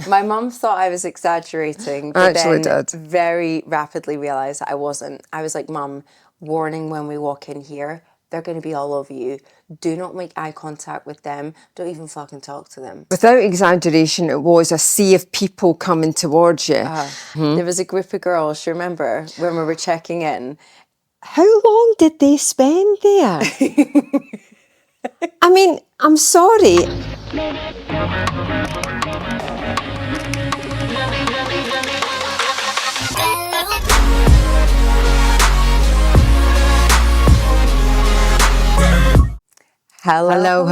My mum thought I was exaggerating, but Actually then did. very rapidly realised that I wasn't. I was like, Mum, warning when we walk in here, they're going to be all over you. Do not make eye contact with them. Don't even fucking talk to them. Without exaggeration, it was a sea of people coming towards you. There was a group of girls, you remember, when we were checking in. How long did they spend there? I mean, I'm sorry. Hello.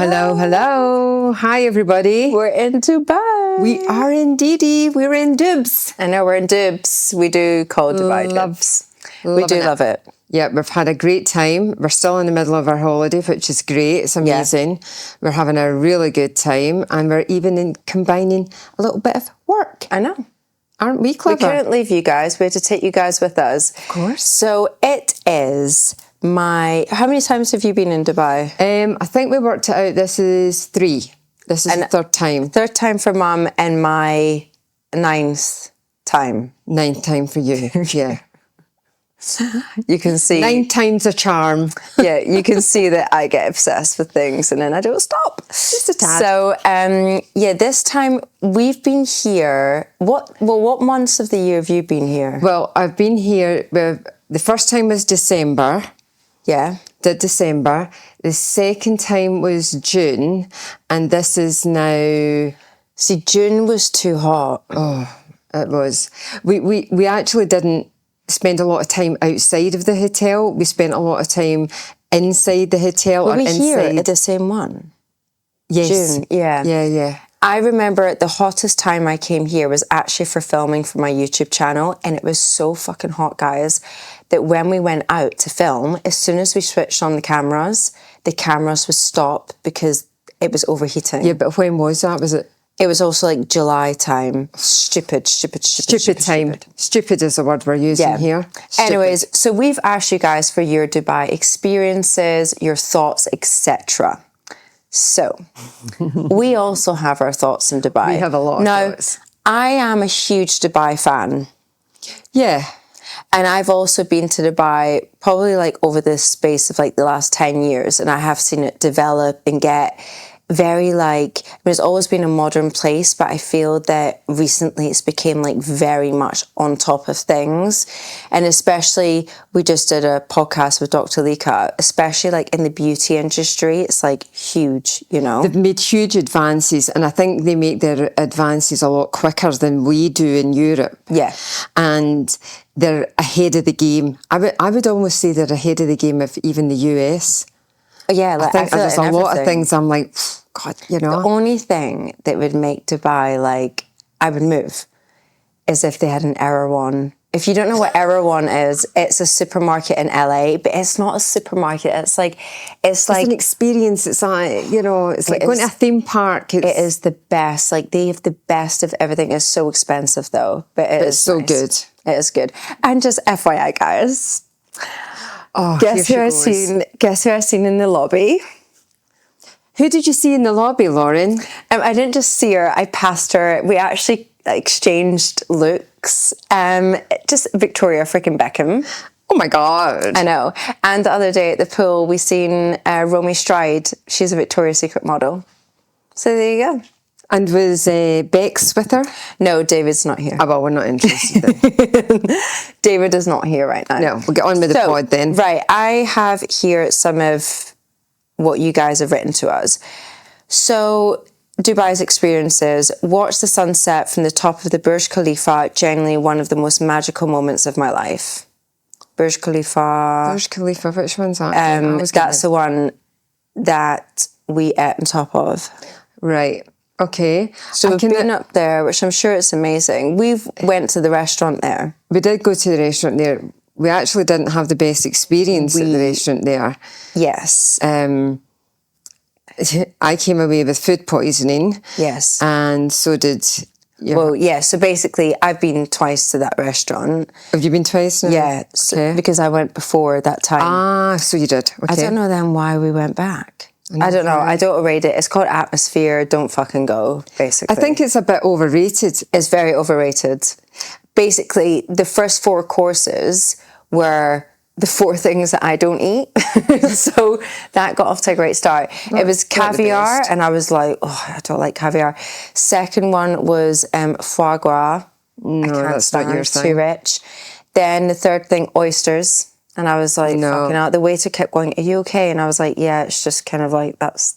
Hi, everybody. We're in Dubai. We are indeedy. We're in Dubs. I know we're in Dubs. We do call Dubai Dubs. We do love it. Yeah, we've had a great time. We're still in the middle of our holiday, which is great. It's amazing. Yeah. We're having a really good time, and we're even combining a little bit of work. I know. Aren't we clever? We couldn't leave you guys. We had to take you guys with us. Of course. So it is how many times have you been in Dubai? I think we worked it out. This is 3. This is the third time. Third time for Mum, and my 9th time. 9th time for you, yeah. You can see 9 times a charm. Yeah, you can see that I get obsessed with things and then I don't stop. Just a tad. So, this time we've been here. What months of the year have you been here? Well, I've been here. The first time was December. Yeah. Did December. The second time was June, and this is now. See, June was too hot. Oh, it was. We actually didn't spend a lot of time outside of the hotel. We spent a lot of time inside the hotel. Were we here at the same one? Yes. June, yeah. Yeah. I remember the hottest time I came here was actually for filming for my YouTube channel, and it was so fucking hot, guys, that when we went out to film, as soon as we switched on the cameras would stop because it was overheating. Yeah, but when was that? Was it? It was also like July time. Stupid time. Stupid is the word we're using here. Stupid. Anyways, so we've asked you guys for your Dubai experiences, your thoughts, etc. So we also have our thoughts in Dubai. We have a lot of thoughts. I am a huge Dubai fan. Yeah. And I've also been to Dubai probably like over the space of like the last 10 years. And I have seen it develop and get very it's always been a modern place, but I feel that recently it's became like very much on top of things. And especially, we just did a podcast with Dr. Lika, especially like in the beauty industry, it's like huge, you know. They've made huge advances, and I think they make their advances a lot quicker than we do in Europe. Yeah. And they're ahead of the game. I would almost say they're ahead of the game of even the US. Yeah, like, I think there's a lot of things I'm like, God, you know. The only thing that would make Dubai, like, I would move is if they had an Erewhon. If you don't know what Erewhon is, it's a supermarket in LA, but it's not a supermarket. It's like an experience. It's like, you know, it's like going to a theme park. It is the best. Like, they have the best of everything. It's so expensive though, but it's so nice. Good. It is good. And just FYI, guys. Oh, guess who I seen in the lobby? Who did you see in the lobby, Lauren? I didn't just see her. I passed her. We actually exchanged looks. Just Victoria freaking Beckham. Oh my God. I know. And the other day at the pool, we seen Romy Stride. She's a Victoria's Secret model. So there you go. And was Bex with her? No, David's not here. Oh, well, we're not interested then. David is not here right now. No, we'll get on with the pod then. Right, I have here some of what you guys have written to us. So, Dubai's experiences. Watch the sunset from the top of the Burj Khalifa, genuinely one of the most magical moments of my life. Burj Khalifa. Which one's that? That's the one that we ate on top of. Right. Okay. So we've been up there, which I'm sure it's amazing. We've went to the restaurant there. We did go to the restaurant there. We actually didn't have the best experience at the restaurant there. Yes. I came away with food poisoning. Yes. And so did you. Well, yeah. So basically, I've been twice to that restaurant. Have you been twice now? Yeah. So, because I went before that time. Ah, so you did. Okay. I don't know then why we went back. I don't know. I don't rate it. It's called atmosphere. Don't fucking go, basically. I think it's a bit overrated. It's very overrated. Basically, the first 4 courses were the 4 things that I don't eat. So that got off to a great start. It was caviar, and I was like, oh, I don't like caviar. Second one was foie gras. No, that's not your thing. Too rich. Then the third thing, oysters. And I was like, fucking out. The waiter kept going, are you okay? And I was like, yeah, it's just kind of like, that's...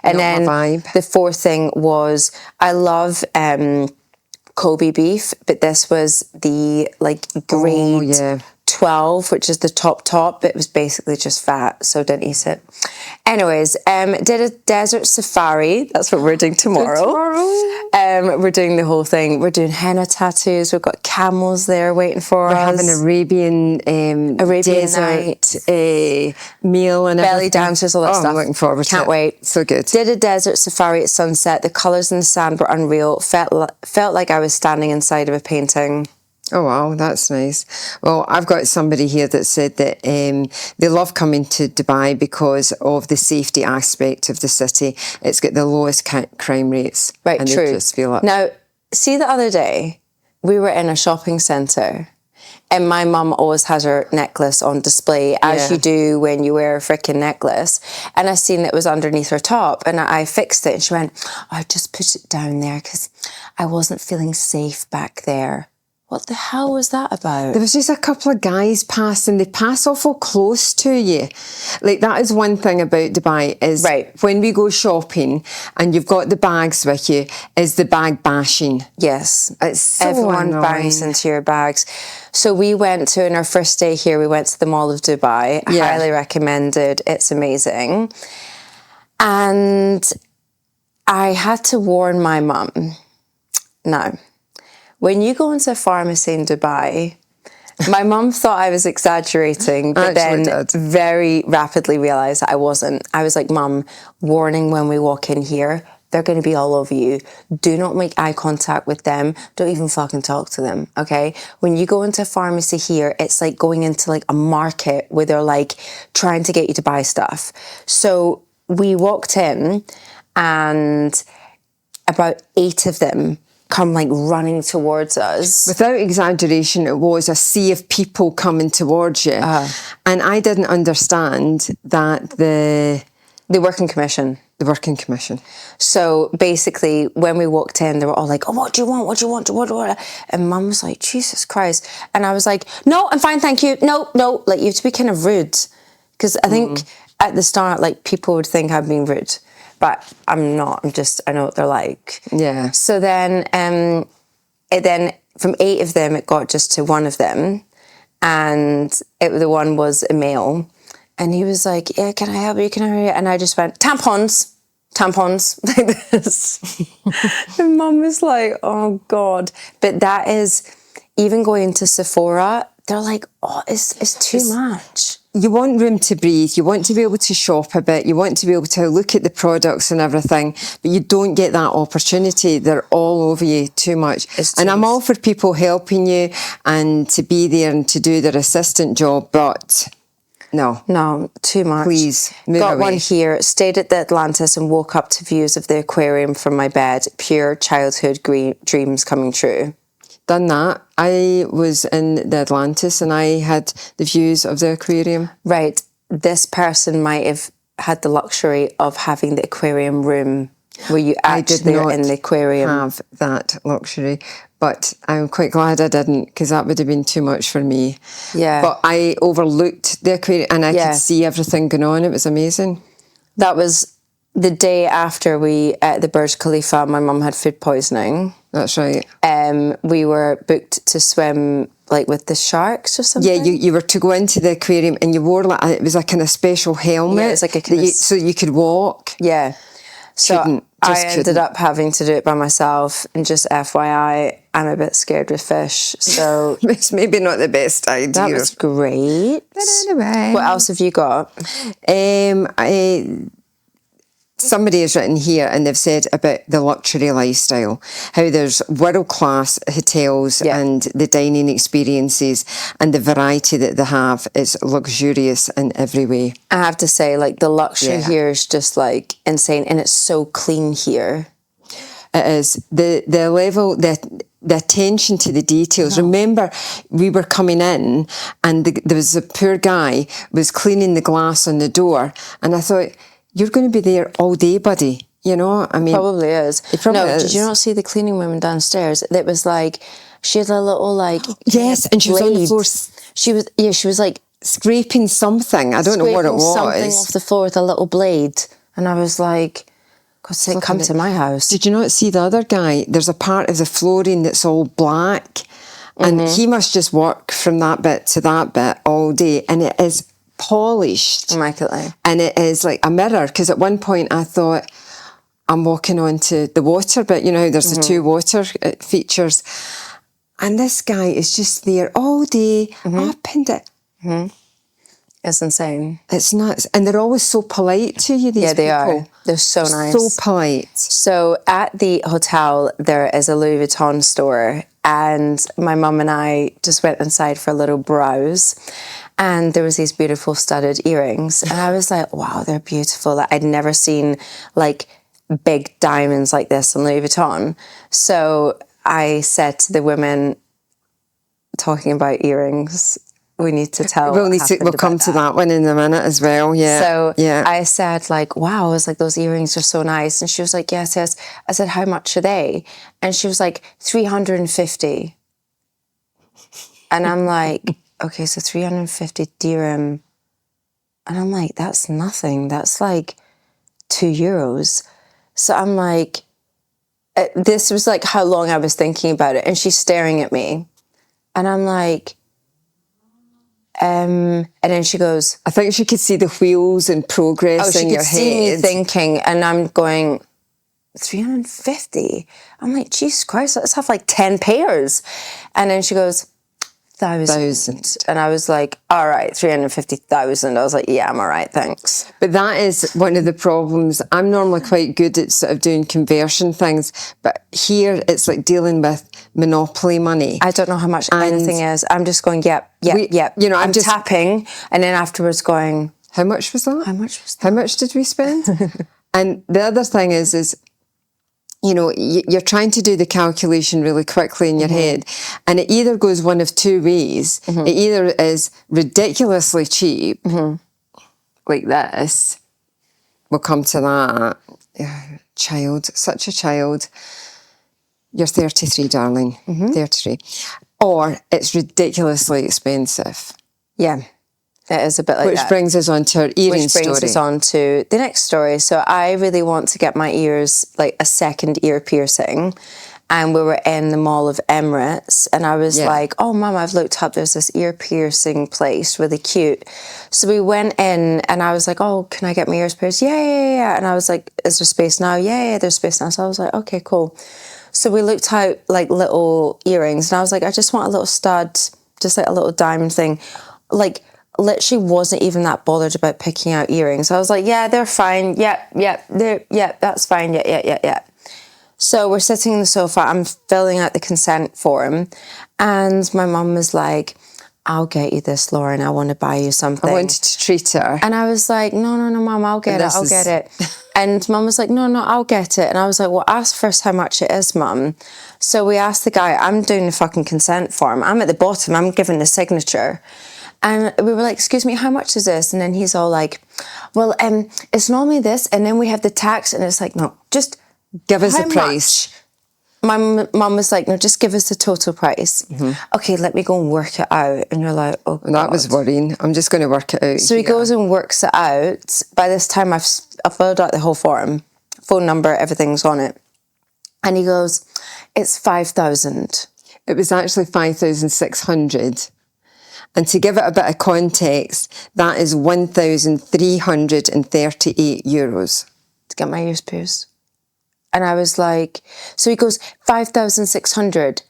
And not then my vibe. The fourth thing was, I love Kobe beef, but this was the like grade 12, which is the top, but it was basically just fat, so didn't eat it. Anyways, did a desert safari. That's what we're doing tomorrow. We're doing the whole thing. We're doing henna tattoos. We've got camels there waiting for us. We're having Arabian desert meal and belly everything. dancers, all that stuff. I'm looking forward to it. Can't wait. So good. Did a desert safari at sunset. The colours in the sand were unreal. Felt like I was standing inside of a painting. Oh, wow, that's nice. Well, I've got somebody here that said that they love coming to Dubai because of the safety aspect of the city. It's got the lowest crime rates. Right, and true. They just feel it. Now, see, the other day, we were in a shopping centre and my mum always has her necklace on display, as you do when you wear a freaking necklace. And I seen it was underneath her top and I fixed it and she went, oh, I just put it down there because I wasn't feeling safe back there. What the hell was that about? There was just a couple of guys passing. They pass awful close to you. Like, that is one thing about Dubai is when we go shopping and you've got the bags with you, is the bag bashing. Yes. It's so everyone annoying. Bangs into your bags. So we went to, in our first day here, we went to the Mall of Dubai. Highly recommended. It's amazing. And I had to warn my mum. Now, when you go into a pharmacy in Dubai, my mum thought I was exaggerating, but then very rapidly realised that I wasn't. I was like, Mum, warning when we walk in here, they're going to be all over you. Do not make eye contact with them. Don't even fucking talk to them, okay? When you go into a pharmacy here, it's like going into like a market where they're like trying to get you to buy stuff. So we walked in and about 8 of them come like running towards us. Without exaggeration, it was a sea of people coming towards you. And I didn't understand that they work in commission. The working commission. So basically, when we walked in, they were all like, oh, what do you want? What do you want? What do you want? And Mum was like, Jesus Christ. And I was like, no, I'm fine, thank you. No. Like, you have to be kind of rude. Because I think at the start, like, people would think I'm being rude. But I'm not. I know what they're like. Yeah. So then, from 8 of them, it got just to 1 of them. And the one was a male. And he was like, yeah, can I help you? Can I help you? And I just went, tampons, like this. And Mum was like, oh, God. But that is, even going into Sephora, they're like, oh, it's too much. You want room to breathe. You want to be able to shop a bit. You want to be able to look at the products and everything. But you don't get that opportunity. They're all over you too much. And I'm all for people helping you and to be there and to do their assistant job, but... No, too much. Please, move Got away. one here. Stayed at the Atlantis and woke up to views of the aquarium from my bed. Pure childhood dreams coming true. Done that. I was in the Atlantis and I had the views of the aquarium. Right. This person might have had the luxury of having the aquarium room where you actually are in the aquarium. I did not have that luxury. But I'm quite glad I didn't, because that would have been too much for me. Yeah. But I overlooked the aquarium and I could see everything going on. It was amazing. That was the day after we, at the Burj Khalifa, my mum had food poisoning. That's right. We were booked to swim like with the sharks or something. Yeah, you were to go into the aquarium and you wore like, it was a kind of special helmet. Yeah, it was like a kind of... so you could walk. Yeah. So I ended up having to do it by myself, and just FYI, I'm a bit scared with fish, so... It's maybe not the best idea. That was great. But anyway... What else have you got? somebody has written here and they've said about the luxury lifestyle, how there's world-class hotels and the dining experiences and the variety that they have is luxurious in every way. I have to say, like, the luxury here is just, like, insane, and it's so clean here. It is. The level, the attention to the details. Remember, we were coming in and there was a poor guy was cleaning the glass on the door, and I thought, you're going to be there all day, buddy. You know, I mean... Probably is. Did you not see the cleaning woman downstairs? It was like, she had a little, like... Yes, and she was on the floor... She was like... Scraping something. I don't know what it was. Something off the floor with a little blade. And I was like, God's sake, come to my house. Did you not see the other guy? There's a part of the flooring that's all black. And he must just work from that bit to that bit all day. And it is polished. Immaculately. And it is like a mirror. Because at one point I thought, I'm walking onto the water bit. You know, there's the two water features. And this guy is just there all day, up and down. It's insane. It's nuts. And they're always so polite to you, these people. Yeah, they are. They're so nice. So polite. So at the hotel, there is a Louis Vuitton store, and my mum and I just went inside for a little browse, and there was these beautiful studded earrings, and I was like, wow, they're beautiful. Like, I'd never seen, like, big diamonds like this in Louis Vuitton. So I said to the women, talking about earrings, we need to tell. We'll come to that one in a minute as well. Yeah. So I said, like, wow, I was like, those earrings are so nice. And she was like, yes, yes. I said, how much are they? And she was like, 350. And I'm like, okay, so 350 dirham. And I'm like, that's nothing. That's like €2. So I'm like, this was like how long I was thinking about it. And she's staring at me. And I'm like, and then she goes... I think she could see the wheels and progress in your head. She could see me thinking, and I'm going, 350? I'm like, Jesus Christ, let's have like 10 pairs. And then she goes, 1,000. And I was like, all right, 350,000. I was like, yeah, I'm all right, thanks. But that is one of the problems. I'm normally quite good at sort of doing conversion things, but here it's like dealing with monopoly money. I don't know how much anything is. I'm just going, yep. You know, I'm just tapping, and then afterwards going, how much was that? How much was that? How much did we spend? And the other thing is, you know, you're trying to do the calculation really quickly in your head, and it either goes one of two ways. It either is ridiculously cheap, like this. We'll come to that. Child, such a child. You're 33, darling. 33. Or it's ridiculously expensive. Yeah. It is a bit like that. Which brings us on to our earring story. Which brings us on to the next story. So I really want to get my ears, like a second ear piercing. And we were in the Mall of Emirates. And I was like, oh, Mum, I've looked up. There's this ear piercing place, really cute. So we went in and I was like, oh, can I get my ears pierced? Yeah. And I was like, is there space now? Yeah, there's space now. So I was like, okay, cool. So we looked out like little earrings. And I was like, I just want a little stud, just like a little diamond thing. Like, literally wasn't even that bothered about picking out earrings. I was like, yeah, they're fine. That's fine. Yeah. So we're sitting in the sofa. I'm filling out the consent form. And my mum was like, I'll get you this, Lauren. I want to buy you something. I wanted to treat her. And I was like, no, Mum, I'll get it. And Mum was like, no, I'll get it. And I was like, well, ask first how much it is, Mum. So we asked the guy, I'm doing the fucking consent form. I'm at the bottom. I'm giving the signature. And we were like, excuse me, how much is this? And then he's all like, well, it's normally this, and then we have the tax. And it's like, no, just give us the price. My mum was like, no, just give us the total price. Okay, let me go and work it out. And you're like, oh, God. That was worrying. I'm just going to work it out. So he goes and works it out. By this time, I've filled out the whole form. Phone number, everything's on it. And he goes, it's 5,000. It was actually 5,600. And to give it a bit of context, that is €1,338. To get my ears pierced. And I was like, so he goes, 5,600.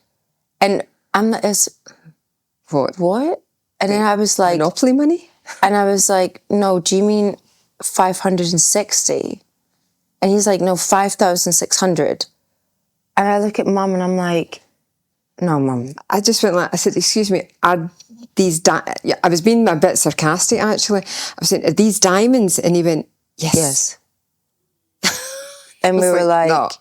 And I'm like, what? And then I was like... Monopoly money? And I was like, no, do you mean 560? And he's like, no, 5,600. And I look at Mum and I'm like, no, Mum. I just went like, I said, excuse me, are these, I was being a bit sarcastic actually. I was saying, are these diamonds? And he went, yes. And we were like,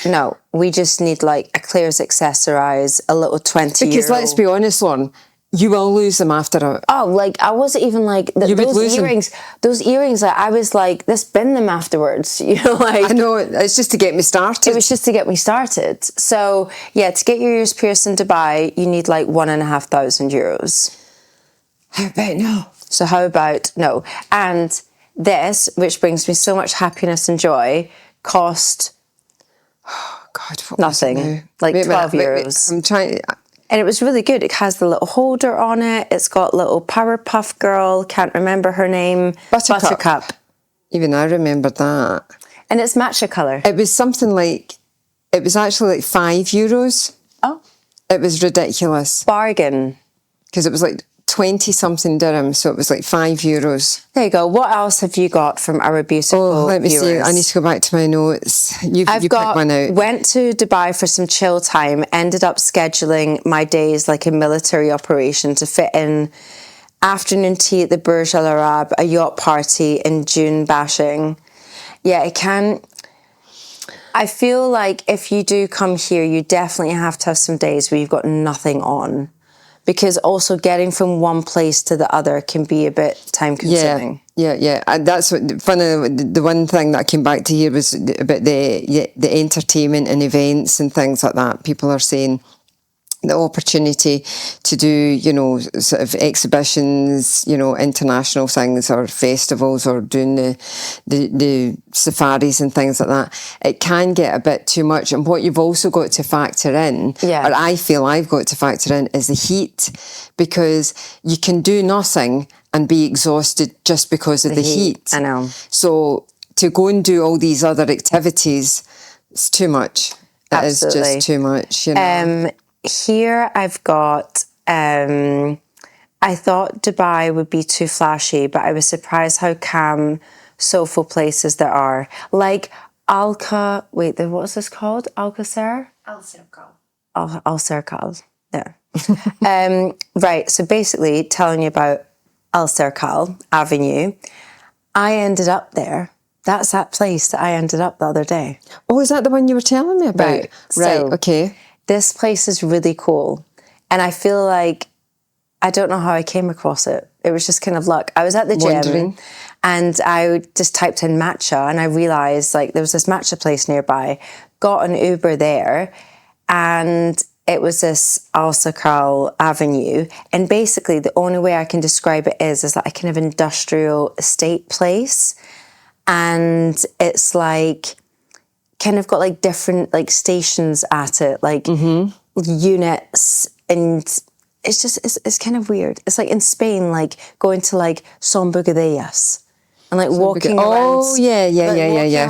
no, we just need like a Claire's accessorize, a little 20 Because let's be honest, Lauren, you will lose them after a... Oh, like, I wasn't even like... Those earrings, like, I was like, let's bin them afterwards, you know, like... I know, it's just to get me started. It was just to get me started. So, yeah, to get your ears pierced in Dubai, you need like €1,500. How about no? So how about no? And this, which brings me so much happiness and joy, cost... Oh, God, what nothing. Like €12. I'm trying... And it was really good. It has the little holder on it. It's got little Powerpuff Girl. Can't remember her name. Buttercup. Even I remembered that. And it's matcha colour. It was something like... It was actually like €5. Oh. It was ridiculous. Bargain. Because it was like 20-something dirhams, so it was like €5. There you go. What else have you got from our beautiful let me viewers? see. I need to go back to my notes. You pick one out. Went to Dubai for some chill time, ended up scheduling my days like a military operation to fit in afternoon tea at the Burj Al Arab, a yacht party, and June bashing. Yeah, it can... I feel like if you do come here, you definitely have to have some days where you've got nothing on. Because also getting from one place to the other can be a bit time consuming. Yeah. And that's what the one thing that I came back to here was about the entertainment and events and things like that. People are saying the opportunity to do, you know, sort of exhibitions, you know, international things or festivals or doing the safaris and things like that. It can get a bit too much. And what you've also got to factor in, or I feel I've got to factor in, is the heat, because you can do nothing and be exhausted just because of the heat. I know. So to go and do all these other activities, it's too much. Absolutely. It is just too much, you know. Here I've got, I thought Dubai would be too flashy, but I was surprised how calm, soulful places there are. Like what's this called? Alcazar? Al Circle. Al Circle, there. Right, so basically telling you about Al Circle Avenue, I ended up there. That's that place that I ended up the other day. Oh, is that the one you were telling me about? Right, okay. This place is really cool. And I feel like, I don't know how I came across it. It was just kind of luck. I was at the gym and I just typed in matcha and I realised like there was this matcha place nearby, got an Uber there, and it was this Al Sakal Avenue. And basically the only way I can describe it is like a kind of industrial estate place. And it's like, kind of got like different like stations at it, like units, and it's just it's kind of weird. It's like in Spain, like going to like Son Bugadillas and like walking around. Oh yeah.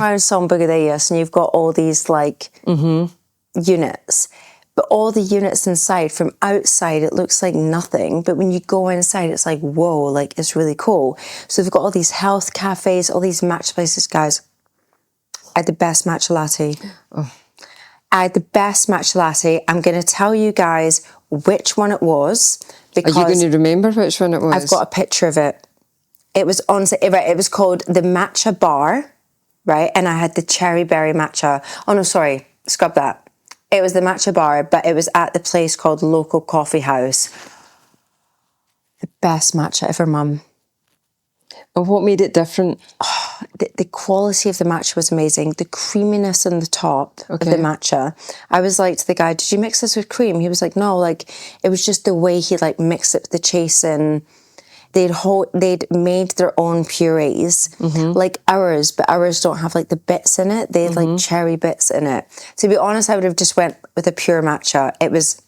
Around Son Bugadillas, and you've got all these like units, but all the units inside, from outside it looks like nothing, but when you go inside it's like whoa, like it's really cool. So they've got all these health cafes, all these match places, guys. I had the best matcha latte. Oh. I had the best matcha latte. I'm going to tell you guys which one it was. Because are you going to remember which one it was? I've got a picture of it. It was on, right, it was called the Matcha Bar, right? And I had the cherry berry matcha. Oh no, sorry, scrub that. It was the Matcha Bar, but it was at the place called Local Coffee House. The best matcha ever, Mum. And what made it different? Oh, the quality of the matcha was amazing. The creaminess in the top of the matcha. I was like to the guy, did you mix this with cream? He was like, no, like it was just the way he like mixed it with the chasen. They'd made their own purees, like ours, but ours don't have like the bits in it. They had like cherry bits in it. To be honest, I would have just went with a pure matcha. It was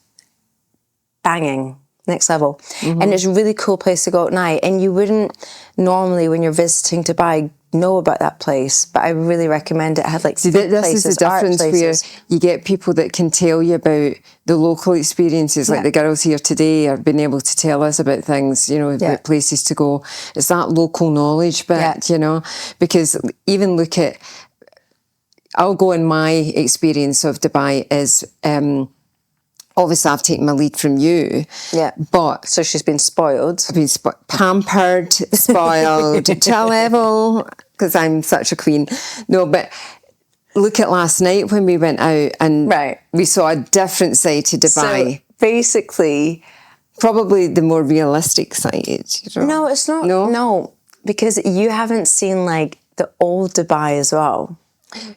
banging. Next level. And it's a really cool place to go at night, and you wouldn't normally when you're visiting Dubai know about that place, but I really recommend it. It had like this places, is the difference where you get people that can tell you about the local experiences, like the girls here today are being able to tell us about things, you know, about places to go. It's that local knowledge bit, you know, because even look at I'll go in my experience of Dubai is, obviously I've taken my lead from you. Yeah. But So she's been spoiled. I've been pampered, spoiled to a level, because I'm such a queen. No, but look at last night when we went out and we saw a different side to Dubai. So basically, probably the more realistic side. You know? No, it's not. No, because you haven't seen like the old Dubai as well.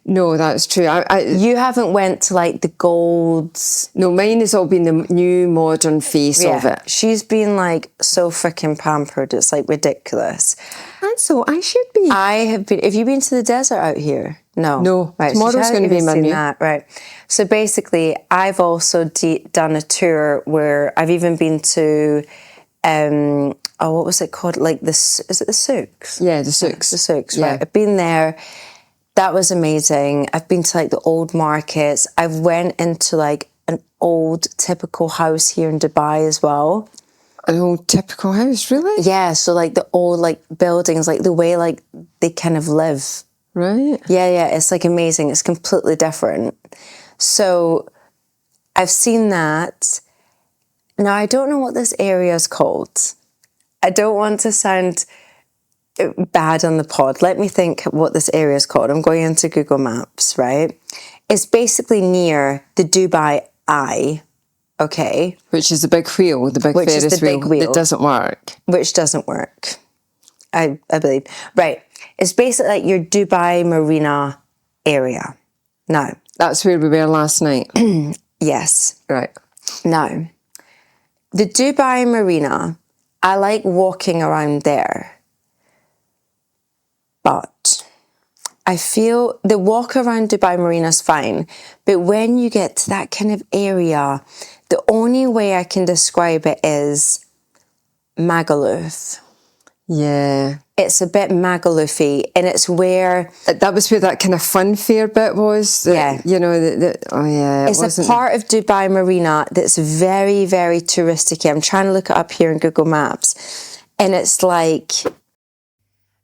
No, that's true. You haven't went to like the golds. No, mine has all been the new modern face of it. She's been like so freaking pampered. It's like ridiculous. And so I should be. I have been. Have you been to the desert out here? No. No. Right. Tomorrow's going to be my new. Right. So basically, I've also done a tour where I've even been to, what was it called? Like this, is it the souks? Yeah, the souks. The souks, right. I've been there. That was amazing. I've been to like the old markets. I've went into like an old typical house here in Dubai as well. An old typical house, really? Yeah, so like the old like buildings, like the way like they kind of live. Right. Yeah, it's like amazing. It's completely different. So I've seen that. Now I don't know what this area is called. I don't want to sound bad on the pod. Let me think what this area is called. I'm going into Google Maps, right? It's basically near the Dubai Eye, okay? Which is the big wheel, the big Ferris wheel that doesn't work. Which doesn't work, I believe. Right. It's basically like your Dubai Marina area. Now. That's where we were last night. Yes. Right. Now, the Dubai Marina, I like walking around there. But I feel the walk around Dubai Marina is fine. But when you get to that kind of area, the only way I can describe it is Magaluf. Yeah. It's a bit Magaloofy, and it's where... That was where that kind of fun fair bit was. Yeah. You know, it's a part of Dubai Marina that's very, very touristic. I'm trying to look it up here in Google Maps. And it's like...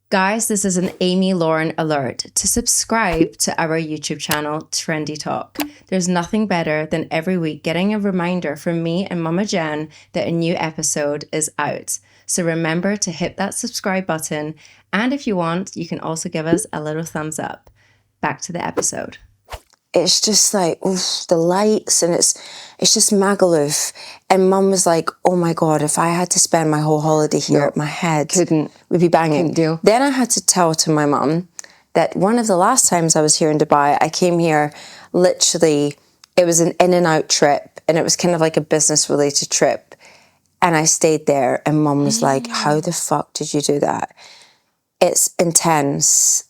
Guys, this is an Amy Lauren alert to subscribe to our YouTube channel, Trendy Talk. There's nothing better than every week getting a reminder from me and Mama Jen that a new episode is out. So remember to hit that subscribe button. And if you want, you can also give us a little thumbs up. Back to the episode. It's just like, oof, the lights, and it's just Magaluf. And Mum was like, oh my God, if I had to spend my whole holiday here, my head would be banging. Deal. Then I had to tell to my mum that one of the last times I was here in Dubai, I came here literally, it was an in and out trip, and it was kind of like a business related trip. And I stayed there, and Mum was like, how the fuck did you do that? It's intense.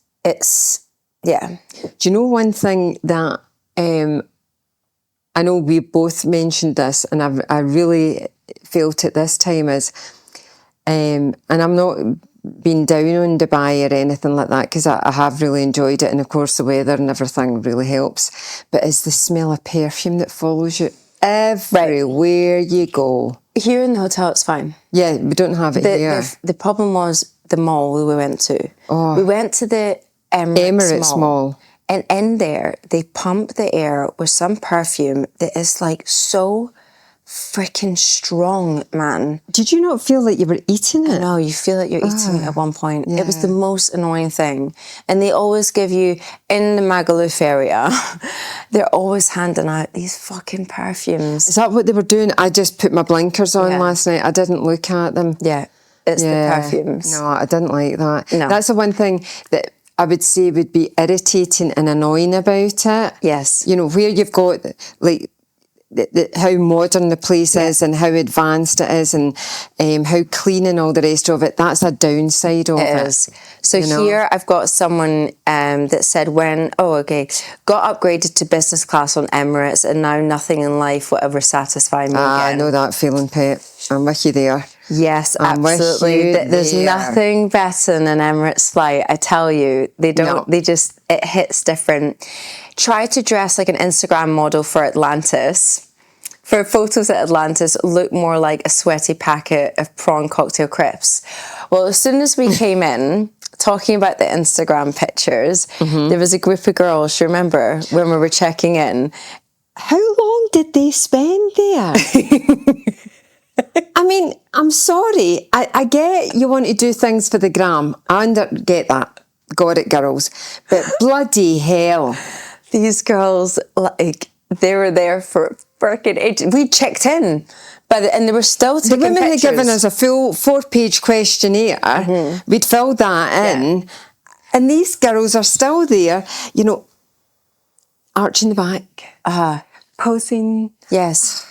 Yeah. Do you know one thing that I know we both mentioned this, and I really felt it this time is, and I'm not being down on Dubai or anything like that, because I have really enjoyed it, and of course the weather and everything really helps, but it's the smell of perfume that follows you everywhere you go. Here in the hotel, it's fine. Yeah, we don't have it here. The problem was the mall we went to. Oh. We went to the Emirates Mall. And in there, they pump the air with some perfume that is like so freaking strong, man. Did you not feel like you were eating it? No, you feel like you're eating it at one point. Yeah. It was the most annoying thing. And they always give you, in the Magaluf area, they're always handing out these fucking perfumes. Is that what they were doing? I just put my blinkers on last night. I didn't look at them. Yeah, it's the perfumes. No, I didn't like that. No. That's the one thing that I would say would be irritating and annoying about it. Yes. You know, where you've got like how modern the place is and how advanced it is, and how clean and all the rest of it, that's a downside of it. It is. So here I've got someone that said got upgraded to business class on Emirates, and now nothing in life will ever satisfy me again. I know that feeling, Pet. I'm with you there. Yes, absolutely. There's nothing better than an Emirates flight, I tell you. They don't, it hits different. Try to dress like an Instagram model for Atlantis. For photos at Atlantis, look more like a sweaty packet of prawn cocktail crisps. Well, as soon as we came in talking about the Instagram pictures, there was a group of girls, you remember, when we were checking in. How long did they spend there? I mean, I'm sorry. I get you want to do things for the gram. Get that. Got it, girls. But bloody hell. These girls, like, they were there for freaking ages. We checked in, and they were still taking The women pictures. had given us a full 4-page questionnaire. We'd filled that in. And these girls are still there, you know, arching the back, posing. Yes.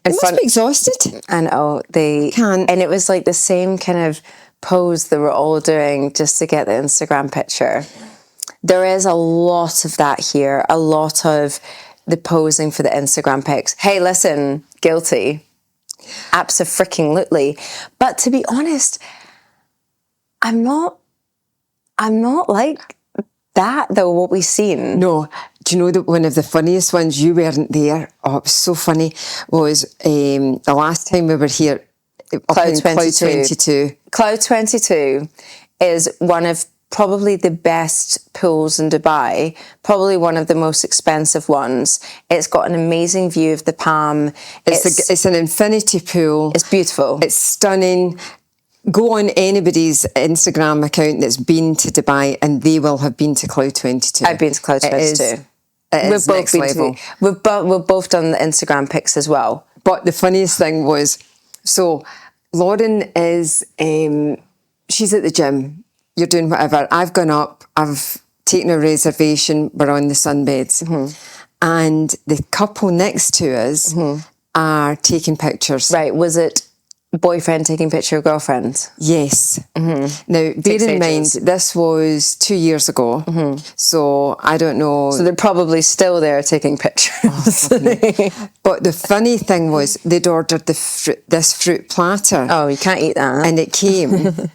They must be exhausted. I know, they Can't. And it was like the same kind of pose they were all doing just to get the Instagram picture. There is a lot of that here, a lot of the posing for the Instagram pics. Hey, listen, guilty. Abso-freaking-lutely. But to be honest, I'm not like that though, what we've seen. No. Do you know that one of the funniest ones, you weren't there, oh, it was so funny, was the last time we were here, Cloud 22. Cloud 22. Cloud 22 is one of probably the best pools in Dubai, probably one of the most expensive ones. It's got an amazing view of the Palm. It's an infinity pool. It's beautiful. It's stunning. Go on anybody's Instagram account that's been to Dubai and they will have been to Cloud 22. I've been to Cloud 22. We've both been level. We've both done the Instagram pics as well. But the funniest thing was, so Lauren is, she's at the gym. You're doing whatever. I've gone up. I've taken a reservation. We're on the sunbeds. And the couple next to us are taking pictures. Right. Was it boyfriend taking picture of girlfriend? Yes. Now, bear in mind, this was 2 years ago. So I don't know. So they're probably still there taking pictures. But the funny thing was, they'd ordered this fruit platter. Oh, you can't eat that. And it came.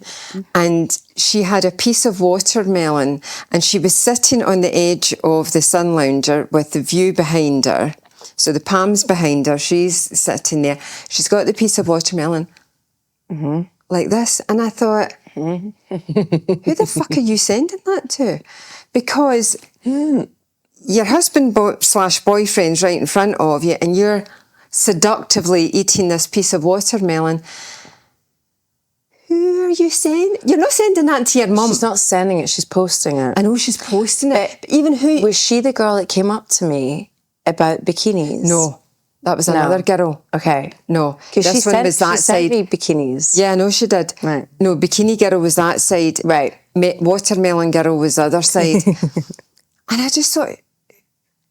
And she had a piece of watermelon and she was sitting on the edge of the sun lounger with the view behind her. So the palm's behind her, she's sitting there. She's got the piece of watermelon like this. And I thought, who the fuck are you sending that to? Because your husband / boyfriend's right in front of you and you're seductively eating this piece of watermelon. Who are you sending? You're not sending that to your mum. She's not sending it, she's posting it. I know she's posting it. But even who... Was she the girl that came up to me about bikinis? No, that was another girl. Okay. No, Because she sent side. me bikinis. Yeah, I know she did. Right. No, bikini girl was that side. Right. Watermelon girl was the other side. And I just thought...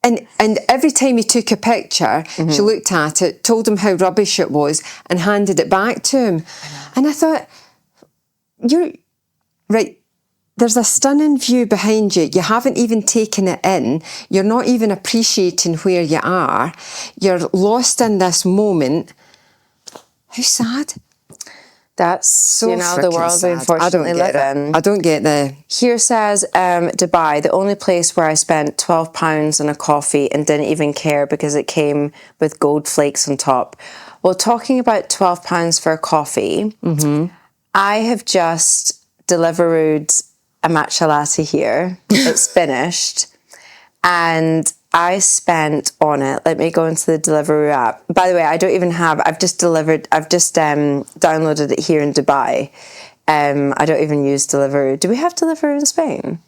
And every time he took a picture, she looked at it, told him how rubbish it was, and handed it back to him. And I thought, you're... Right... There's a stunning view behind you. You haven't even taken it in. You're not even appreciating where you are. You're lost in this moment. How sad. That's So the world we unfortunately live in. I don't get the... Here says Dubai, the only place where I spent £12 on a coffee and didn't even care because it came with gold flakes on top. Well, talking about £12 for a coffee, I have just Deliverooed a matcha latte here. It's finished. And I spent on it, let me go into the Deliveroo app. By the way, I've just downloaded it here in Dubai. I don't even use Deliveroo. Do we have Deliveroo in Spain?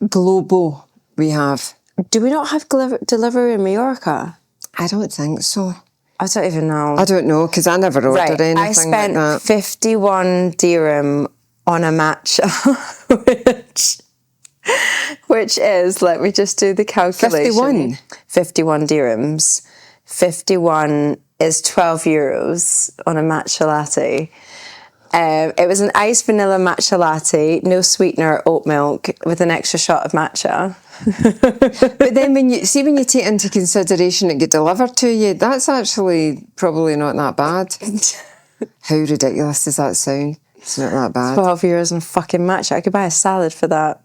Globo we have. Do we not have Deliveroo in Mallorca? I don't think so. I don't even know. I don't know, because I never ordered anything I spent like that. 51 dirham on a matcha, which is, let me just do the calculation. 51 dirhams. 51 is 12 euros on a matcha latte. It was an iced vanilla matcha latte, no sweetener, oat milk, with an extra shot of matcha. But then when you take into consideration it get delivered to you, that's actually probably not that bad. How ridiculous does that sound? It's not that bad. 12 euros on fucking matcha. I could buy a salad for that.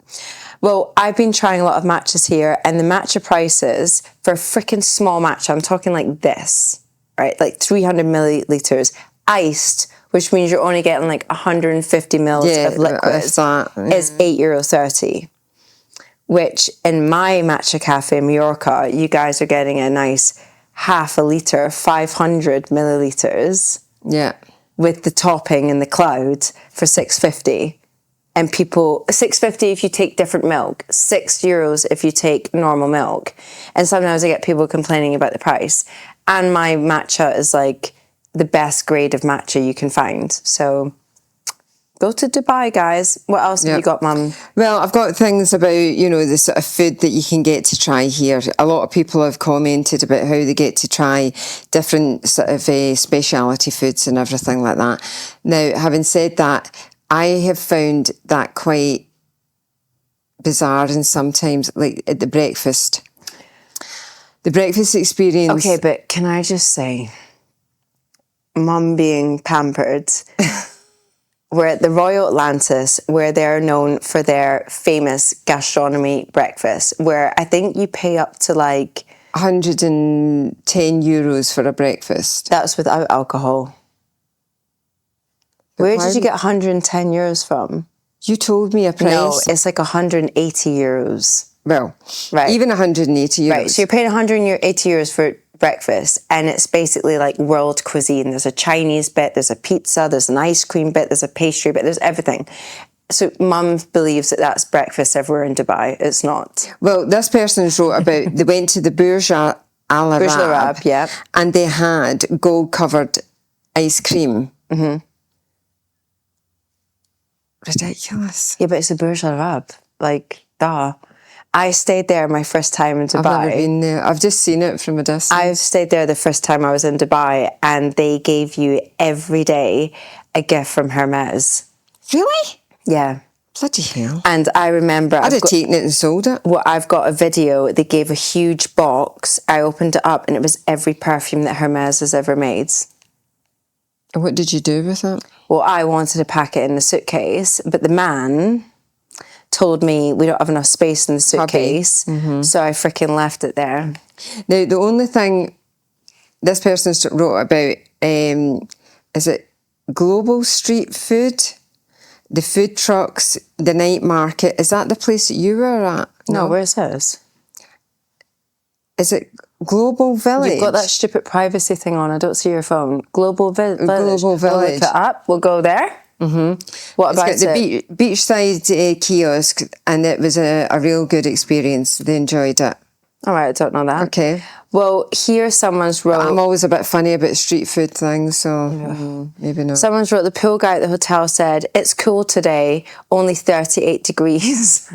Well, I've been trying a lot of matchas here, and the matcha prices for a freaking small matcha, I'm talking like this, right? Like 300 millilitres, iced which means you're only getting like 150 mils of liquid, if that, is €8.30. Which in my matcha cafe in Mallorca, you guys are getting a nice half a litre, 500 millilitres. Yeah. With the topping and the cloud for €6.50. And people, €6.50 if you take different milk, €6 if you take normal milk. And sometimes I get people complaining about the price. And my matcha is like the best grade of matcha you can find. So go to Dubai, guys. What else have you got, Mum? Well, I've got things about, the sort of food that you can get to try here. A lot of people have commented about how they get to try different sort of speciality foods and everything like that. Now, having said that, I have found that quite bizarre and sometimes, like at the breakfast experience. Okay, but can I just say, Mum being pampered... We're at the Royal Atlantis, where they're known for their famous gastronomy breakfast, where I think you pay up to like... €110 for a breakfast. That's without alcohol. Where did you get €110 from? You told me a price. No, it's like €180. Well, right. Even €180. Right, so you're paying €180 for breakfast, and it's basically like world cuisine. There's a Chinese bit, there's a pizza, there's an ice cream bit, there's a pastry bit, there's everything. So Mum believes that that's breakfast everywhere in Dubai. It's not. Well, this person wrote about, they went to the Burj Al Arab, yeah, and they had gold-covered ice cream. Mm-hmm. Ridiculous. Yeah, but it's the Burj Al Arab. Like, duh. I stayed there my first time in Dubai. I've never been there. I've just seen it from a distance. I've stayed there the first time I was in Dubai, and they gave you every day a gift from Hermes. Really? Yeah. Bloody hell. And I remember... I'd have taken it and sold it. Well, I've got a video. They gave a huge box. I opened it up, and it was every perfume that Hermes has ever made. And what did you do with it? Well, I wanted to pack it in the suitcase, but the man... told me we don't have enough space in the suitcase, so I freaking left it there. Now, the only thing this person wrote about, is it global street food? The food trucks, the night market. Is that the place that you were at? No, where's this? Is it Global Village? You've got that stupid privacy thing on. I don't see your phone. Global Village. Global Village. We'll look it up. We'll go there. Mm-hmm. What about it's got the beachside kiosk, and it was a real good experience. They enjoyed it. All right, I don't know that. Okay. Well, here someone's wrote... I'm always a bit funny about street food things, so maybe not. Someone's wrote, the pool guy at the hotel said, it's cool today, only 38 degrees.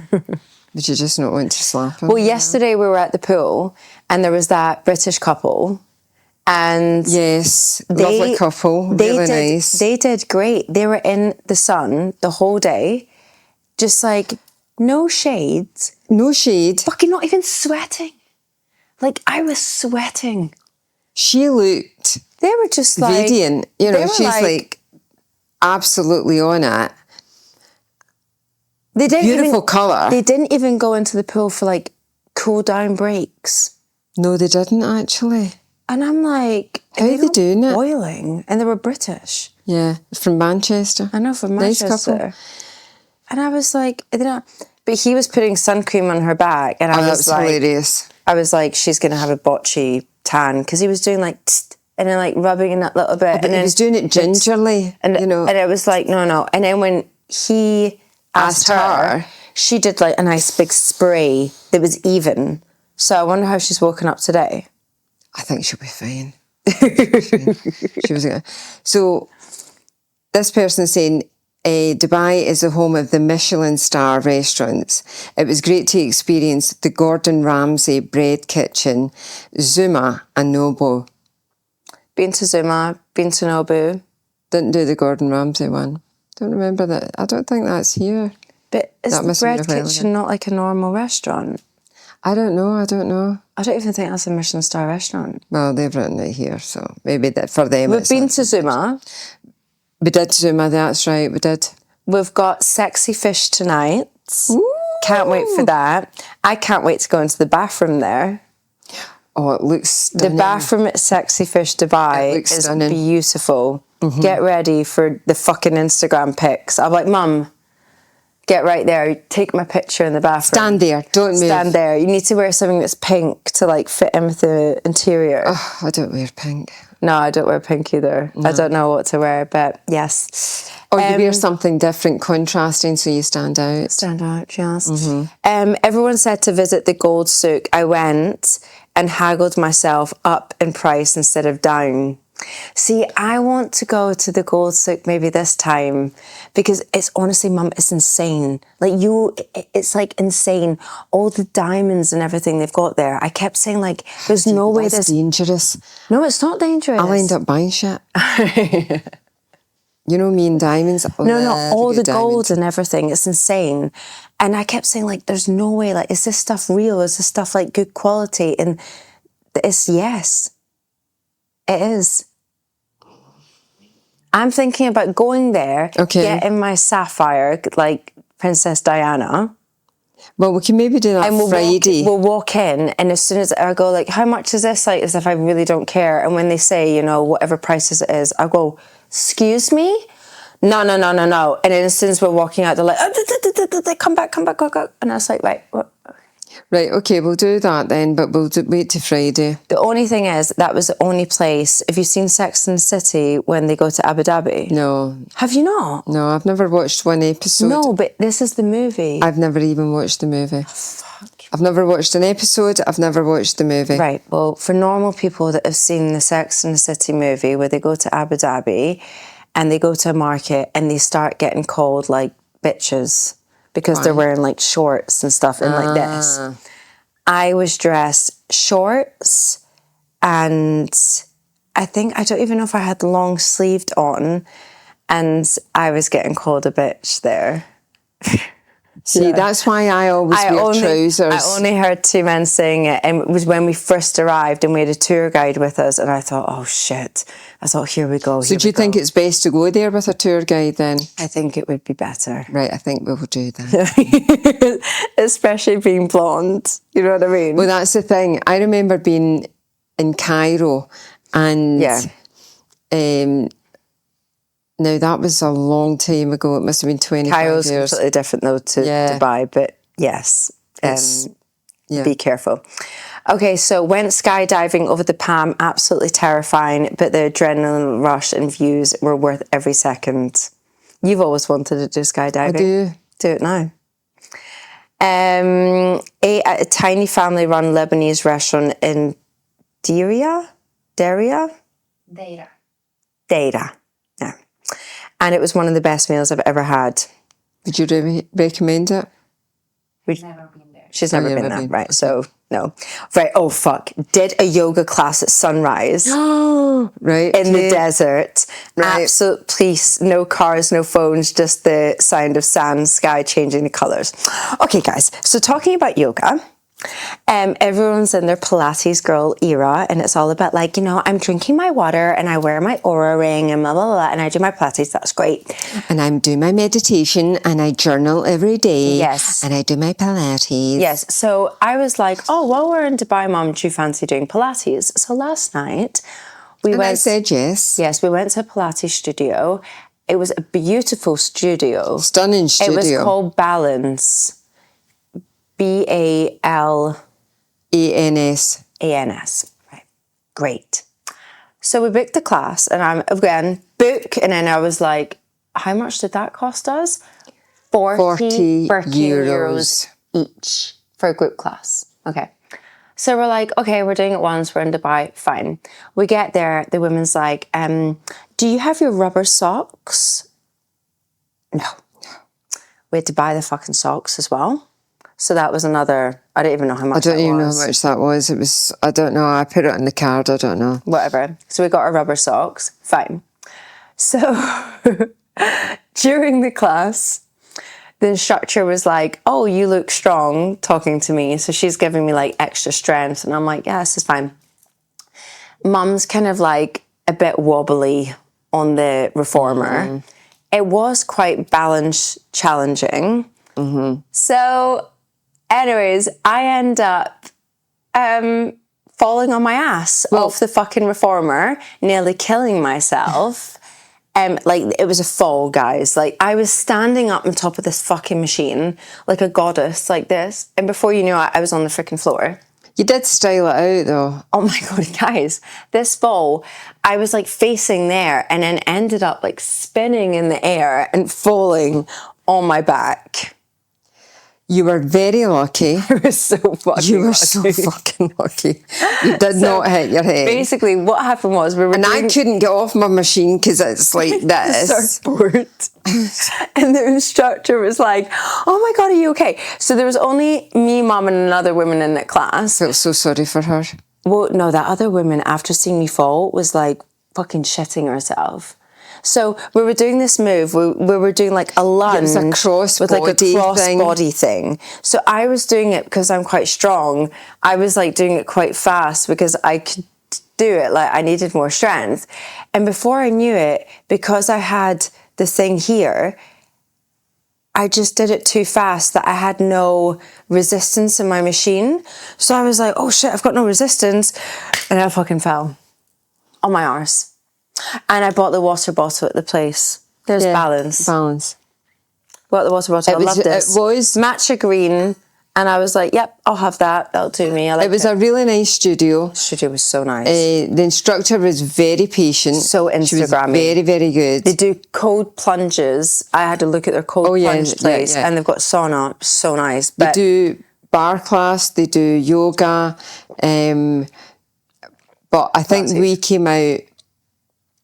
Did you just not want to slap him? Well, yesterday we were at the pool, and there was that British couple... And yes, lovely couple, really nice. They did great. They were in the sun the whole day, just like no shades. No shade. Fucking not even sweating. Like, I was sweating. She looked... They were just like... radiant. She's like absolutely on it. They didn't Beautiful colour. They didn't even go into the pool for like cool down breaks. No, they didn't actually. And I'm like, how are they doing it? Boiling, and they were British. Yeah, from Manchester. I know, from nice Manchester. Couple. And I was like, but he was putting sun cream on her back, and I was like, hilarious. I was like, she's gonna have a botchy tan, because he was doing like, and then like rubbing in that little bit, and then he was doing it gingerly, and it was like no, and then when he asked her, she did like a nice big spray that was even. So I wonder how she's woken up today. I think she'll be fine. She was gonna. So this person is saying Dubai is the home of the Michelin star restaurants. It was great to experience the Gordon Ramsay bread kitchen, Zuma and Nobu. Been to Zuma, been to Nobu. Didn't do the Gordon Ramsay one. Don't remember that. I don't think that's here. But is the bread kitchen not like a normal restaurant? I don't know. I don't even think that's a Michelin star restaurant. Well, they've written it here, so maybe that for them. We've been to Zuma. We did Zuma, that's right, we did. We've got sexy fish tonight. Ooh. Can't wait for that. I can't wait to go into the bathroom there. Oh, it looks stunning. The bathroom at Sexy Fish Dubai is stunning. beautiful. Get ready for the fucking Instagram pics. I'm like, Mum, get right there. Take my picture in the bathroom. Stand there. Don't move. Stand there. You need to wear something that's pink to like fit in with the interior. Oh, I don't wear pink. No, I don't wear pink either. No. I don't know what to wear, but yes. Or you wear something different, contrasting, so you stand out. Stand out, yes. Everyone said to visit the gold souk. I went and haggled myself up in price instead of down. See, I want to go to the gold souk maybe this time because it's honestly, Mum, it's insane. Like it's like insane. All the diamonds and everything they've got there. I kept saying like, there's no way That's dangerous. No, it's not dangerous. I'll end up buying shit. You know me and diamonds? No, all the gold and everything. It's insane. And I kept saying like, there's no way. Like, is this stuff real? Is this stuff like good quality? And it's yes. It is. I'm thinking about going there, getting my sapphire, like Princess Diana. Well, we can maybe do that on Friday. We'll walk in, and as soon as I go, like, how much is this? Like, as if I really don't care. And when they say, you know, whatever prices it is, I go, excuse me? No. And then as soon as we're walking out, they're like, come back. And I was like, right, what? Right, okay, we'll do that then, but we'll wait till Friday. The only thing is, that was the only place. Have you seen Sex and the City when they go to Abu Dhabi? No. Have you not? No, I've never watched one episode. No, but this is the movie. I've never even watched the movie. Oh, fuck. I've never watched an episode, I've never watched the movie. Right, well, for normal people that have seen the Sex and the City movie where they go to Abu Dhabi and they go to a market and they start getting called like bitches because they're wearing like shorts and stuff and like this. I was dressed shorts and I don't even know if I had long sleeved on and I was getting called a bitch there. See, that's why I always wear trousers. I only heard two men saying it, and it was when we first arrived and we had a tour guide with us, and I thought, oh shit. I thought, here we go. So do you think it's best to go there with a tour guide then? I think it would be better. Right, I think we will do that. Especially being blonde, you know what I mean? Well, that's the thing. I remember being in Cairo and now that was a long time ago. It must have been 25 Cairo's years. completely different though to Dubai, but yes, be careful. Okay, so went skydiving over the Palm, absolutely terrifying, but the adrenaline rush and views were worth every second. You've always wanted to do skydiving. I do. Do it now. Ate at a tiny family-run Lebanese restaurant in Deira. Yeah. And it was one of the best meals I've ever had. Would you recommend it? Never been there. She's never been there, right? So, no. Right, oh fuck. Did a yoga class at sunrise. Right. In the desert. Right. Absolute peace, no cars, no phones, just the sound of sand, sky changing the colours. Okay, guys, so talking about yoga, everyone's in their Pilates girl era and it's all about like, you know, I'm drinking my water and I wear my aura ring and blah, blah, blah, and I do my Pilates, that's great. And I'm doing my meditation and I journal every day. Yes. And I do my Pilates. Yes, so I was like, oh, while we're in Dubai, Mum, do you fancy doing Pilates? So last night, I said yes. Yes, we went to a Pilates studio. It was a beautiful studio. Stunning studio. It was called Balance. BALANS. Right. Great. So we booked the class and I'm, again, book. And then I was like, how much did that cost us? 40 euros each for a group class. Okay. So we're like, okay, we're doing it once. We're in Dubai. Fine. We get there. The woman's like, do you have your rubber socks? No. We had to buy the fucking socks as well. So that was another, I don't even know how much that was. I don't even know how much that was. It was, I don't know. I put it on the card. I don't know. Whatever. So we got our rubber socks. Fine. So during the class, the instructor was like, oh, you look strong, talking to me. So she's giving me like extra strength. And I'm like, yeah, this is fine. Mum's kind of like a bit wobbly on the reformer. Mm-hmm. It was quite balance challenging. Mm-hmm. So anyways, I end up falling on my ass off the fucking reformer, nearly killing myself. Like, it was a fall, guys. Like, I was standing up on top of this fucking machine like a goddess, like this. And before you knew it, I was on the freaking floor. You did style it out, though. Oh my God, guys, this fall, I was like facing there and then ended up like spinning in the air and falling on my back. You were very lucky. I was so fucking You were lucky. so fucking lucky. You did not hit your head. Basically, what happened was I couldn't get off my machine because it's like this. Surfboard. And the instructor was like, oh my God, are you okay? So there was only me, mum, and another woman in the class. I felt so sorry for her. Well, no, that other woman, after seeing me fall, was like fucking shitting herself. So we were doing this move. We were doing like a lunge. It was a cross with like a cross thing. body thing. So I was doing it because I'm quite strong. I was like doing it quite fast because I could do it. Like, I needed more strength. And before I knew it, because I had the thing here, I just did it too fast that I had no resistance in my machine. So I was like, oh shit, I've got no resistance. And I fucking fell on my arse. And I bought the water bottle at the place. There's balance. Balance. Bought the water bottle. I love this. It was matcha green. And I was like, yep, I'll have that. That'll do me. It was a really nice studio. The studio was so nice. The instructor was very patient. So Instagrammy. She was very, very good. They do cold plunges. I had to look at their cold plunge place. And they've got sauna. So nice. They do bar class. They do yoga. But I think we came out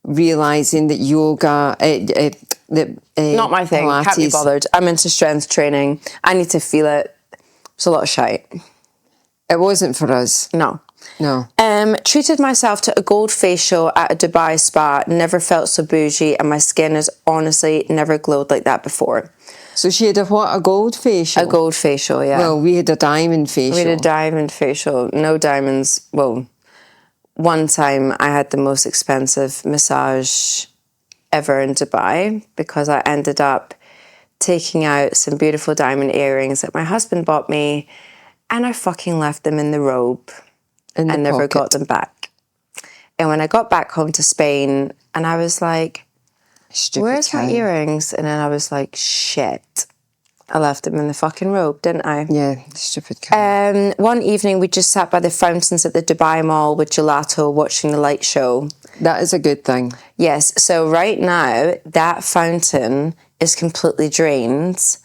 realising that yoga, not my thing. Pilates, Can't be bothered. I'm into strength training. I need to feel it. It's a lot of shite. It wasn't for us. No. No. Treated myself to a gold facial at a Dubai spa. Never felt so bougie, and my skin has honestly never glowed like that before. So she had a gold facial? A gold facial, yeah. Well, we had a diamond facial. We had a diamond facial. No diamonds. Well, one time I had the most expensive massage ever in Dubai because I ended up taking out some beautiful diamond earrings that my husband bought me, and I fucking left them in the robe and never got them back. And when I got back home to Spain, and I was like, where's my earrings? And then I was like, shit. I left them in the fucking robe, didn't I? Yeah, stupid cat. One evening, we just sat by the fountains at the Dubai Mall with gelato, watching the light show. That is a good thing. Yes. So right now, that fountain is completely drained,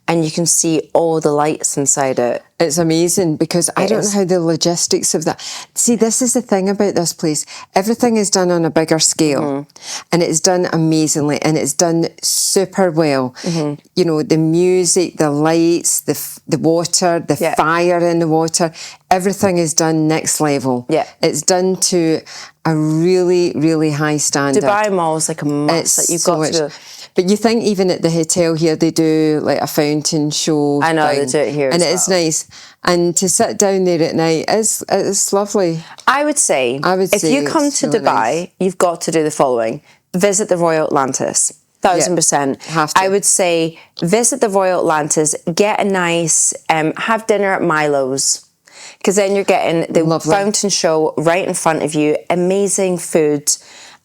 and you can see all the lights inside it. It's amazing because I don't know how the logistics of that. See, this is the thing about this place. Everything is done on a bigger scale, and it's done amazingly, and it's done super well. You know, the music, the lights, the water, the fire in the water, everything is done next level. Yeah. It's done to a really, really high standard. Dubai Mall is like a must. Like, you've got to go. But you think even at the hotel here, they do like a fountain show. I know, thing, they do it here and as it is well. nice. And to sit down there at night is lovely. I would say if you come to really Dubai, nice. you've got to do the following. Visit the Royal Atlantis. 1000%. Have to. I would say visit the Royal Atlantis, get a nice, have dinner at Milo's. Because then you're getting the fountain show right in front of you, amazing food,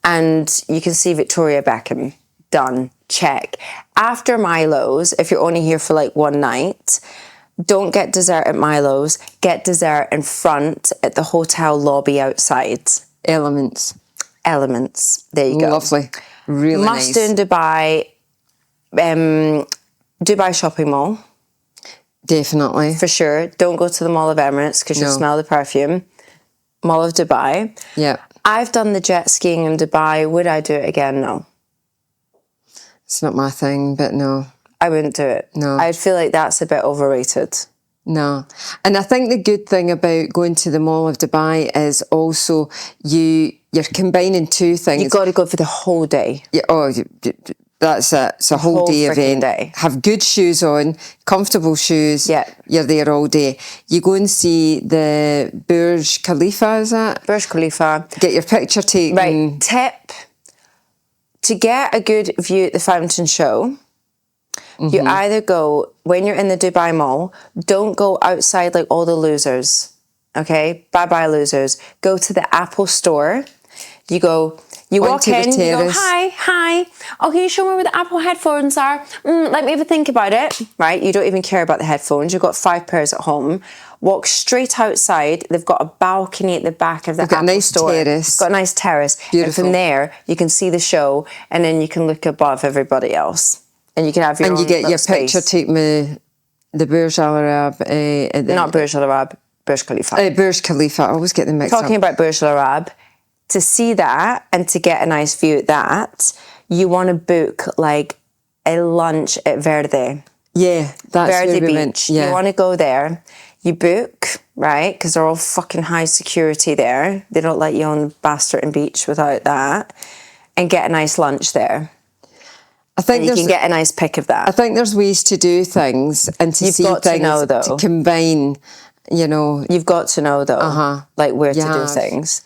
and you can see Victoria Beckham. Done. Check. After Milo's, if you're only here for like one night, don't get dessert at Milo's. Get dessert in front at the hotel lobby outside. Elements. There you go. Lovely. Really Must nice. do in Dubai. Dubai shopping mall. Definitely. For sure. Don't go to the Mall of Emirates because you'll smell the perfume. Mall of Dubai. Yeah. I've done the jet skiing in Dubai. Would I do it again? No. It's not my thing, but no. I wouldn't do it. No. I'd feel like that's a bit overrated. No. And I think the good thing about going to the Mall of Dubai is also you're combining two things. You've got to go for the whole day. Yeah, that's it. It's a whole day freaking event. day. Have good shoes on, comfortable shoes. Yeah. You're there all day. You go and see the Burj Khalifa, is that? Burj Khalifa. Get your picture taken. Right. Tip. To get a good view at the fountain show, you either go, when you're in the Dubai Mall, don't go outside like all the losers. Okay, bye-bye losers. Go to the Apple store. You walk Onto the in, you go, terrace. hi. Oh, can you show me where the Apple headphones are? Let me have a think about it. Right, you don't even care about the headphones. You've got 5 pairs at home. Walk straight outside. They've got a balcony at the back of the Apple store. Terrace. Got a nice terrace. Beautiful. And from there, you can see the show, and then you can look above everybody else. And you can have your own And you get your space. picture taken with the Burj Al Arab. Not Burj Al Arab, Burj Khalifa. Burj Khalifa. I always get them mixed Talking up. about Burj Al Arab, to see that and to get a nice view at that, you want to book like a lunch at Verde. Yeah, that's Verde where we Beach. went. Yeah. You want to go there. You book, right? Because they're all fucking high security there. They don't let you on Bastard Beach without that. And get a nice lunch there. I think You can get a nice pic of that. I think there's ways to do things and to see got to things know, though. to combine, you know. You've got to know, though, like where to do things.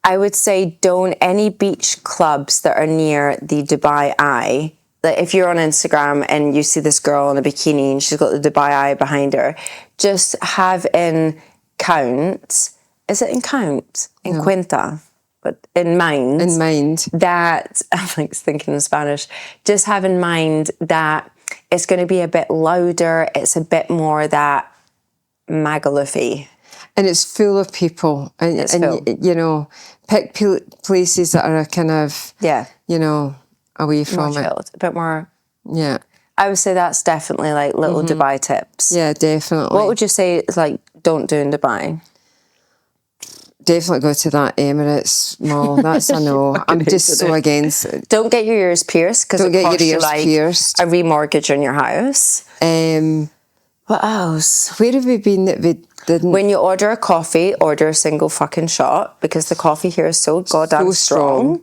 I would say don't any beach clubs that are near the Dubai Eye. Like if you're on Instagram and you see this girl in a bikini and she's got the Dubai Eye behind her, just have in count. Is it in count? In cuenta? But in mind. In mind. That, I'm like thinking in Spanish, just have in mind that it's going to be a bit louder. It's a bit more that magaloofy. And it's full of people. And full. You know, pick places that are kind of, you know, away from More it. chilled, a bit more. Yeah. I would say that's definitely like little Dubai tips. Yeah, definitely. What would you say is like don't do in Dubai? Definitely go to that Emirates mall. That's a no. I'm just so against it. Don't get your ears pierced because Don't it get costs your you ears like pierced. a remortgage on your house. What else? Where have we been that we didn't? When you order a coffee, order a single fucking shot because the coffee here is so goddamn strong.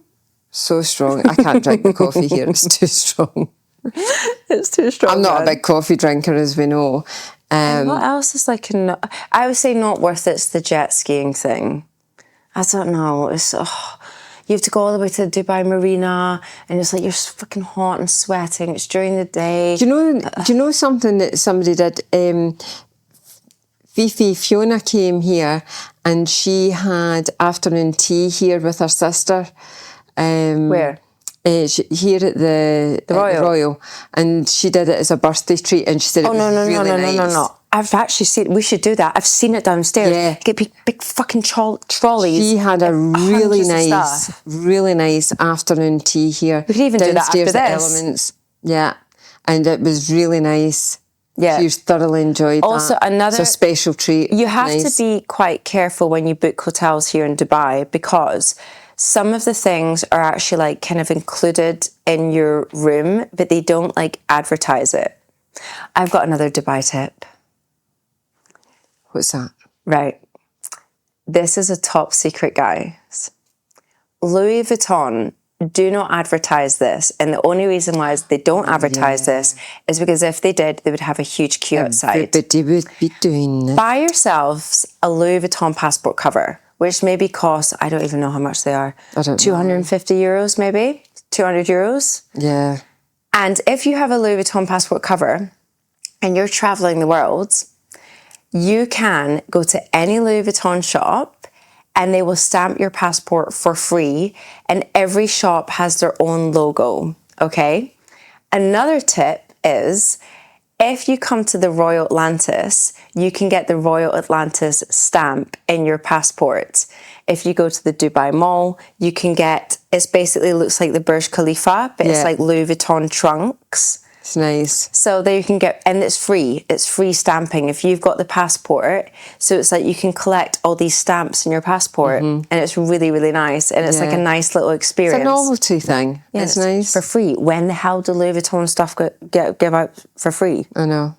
So strong. I can't drink the coffee here. It's too strong. It's too strong. I'm not a big coffee drinker, as we know. What else is like I would say not worth it's the jet skiing thing. I don't know. It's you have to go all the way to the Dubai Marina, and it's like you're fucking hot and sweating. It's during the day. Do you know something that somebody did? Fiona came here, and she had afternoon tea here with her sister. Where? Here at the Royal, and she did it as a birthday treat, and she said it was really nice. No. I've actually seen. We should do that. I've seen it downstairs. Yeah. Get big fucking trolleys. She had a really nice afternoon tea here. We could even do that after downstairs this. at Elements. Yeah, and it was really nice. Yeah, she thoroughly enjoyed also, that. another it's a special treat. You have to be quite careful when you book hotels here in Dubai because some of the things are actually like kind of included in your room, but they don't like advertise it. I've got another Dubai tip. What's that? Right. This is a top secret, guys. Louis Vuitton do not advertise this. And the only reason why they don't advertise this is because if they did, they would have a huge queue outside. Everybody would be doing that. Buy yourselves a Louis Vuitton passport cover, which maybe costs, I don't even know how much they are. I don't know. 250 euros maybe? 200 euros? Yeah. And if you have a Louis Vuitton passport cover and you're traveling the world, you can go to any Louis Vuitton shop and they will stamp your passport for free, and every shop has their own logo, okay? Another tip is if you come to the Royal Atlantis, you can get the Royal Atlantis stamp in your passport. If you go to the Dubai Mall, you can get, it basically looks like the Burj Khalifa, but it's like Louis Vuitton trunks. It's nice. So there you can get, and it's free stamping if you've got the passport. So it's like you can collect all these stamps in your passport, and it's really, really nice. And it's like a nice little experience. It's a novelty thing. Yeah, it's nice. For free. When the hell do Louis Vuitton stuff give out for free? I know.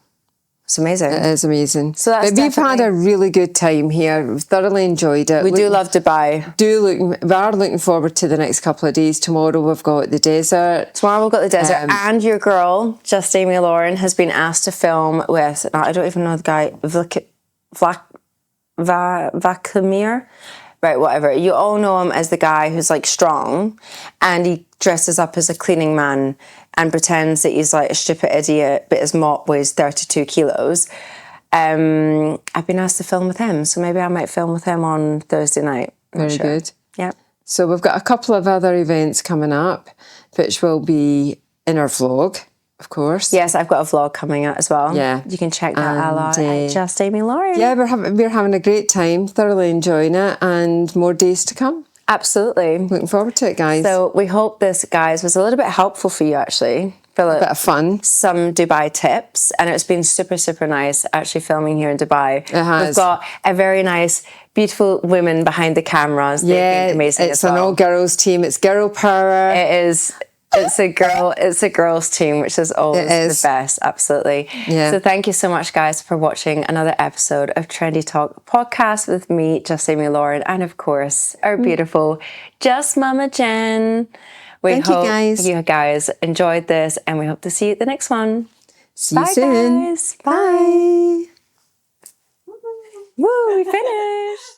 It's amazing. It is amazing. So that's but we've had a really good time here. We've thoroughly enjoyed it. We do love Dubai. We are looking forward to the next couple of days. Tomorrow we've got the desert. Tomorrow we've got the desert. And your girl, Just Amy Lauren, has been asked to film with, I don't even know the guy, Vladimir. Right, whatever. You all know him as the guy who's like strong, and he dresses up as a cleaning man and pretends that he's like a stupid idiot, but his mop weighs 32 kilos. I've been asked to film with him, so maybe I might film with him on Thursday night. Very good. Yeah. So we've got a couple of other events coming up, which will be in our vlog, of course. Yes, I've got a vlog coming out as well. Yeah. You can check that out at Just Amy Lauren. Yeah, we're having a great time, thoroughly enjoying it, and more days to come. Absolutely. Looking forward to it, guys. So we hope this, guys, was a little bit helpful for you, actually. A bit of fun. Some Dubai tips, and it's been super, super nice actually filming here in Dubai. It has. We've got a very nice, beautiful women behind the cameras. They've been amazing. It's an all-girls team. It's girl power. It is. It's a girls team, which is always the best. Absolutely. Yeah. So thank you so much, guys, for watching another episode of Trendy Talk Podcast with me, Just Amy Lauren, and of course, our beautiful Just Mama Jen. Thank you, guys. You guys enjoyed this, and we hope to see you at the next one. See you soon. Guys. Bye. Woo, we finished.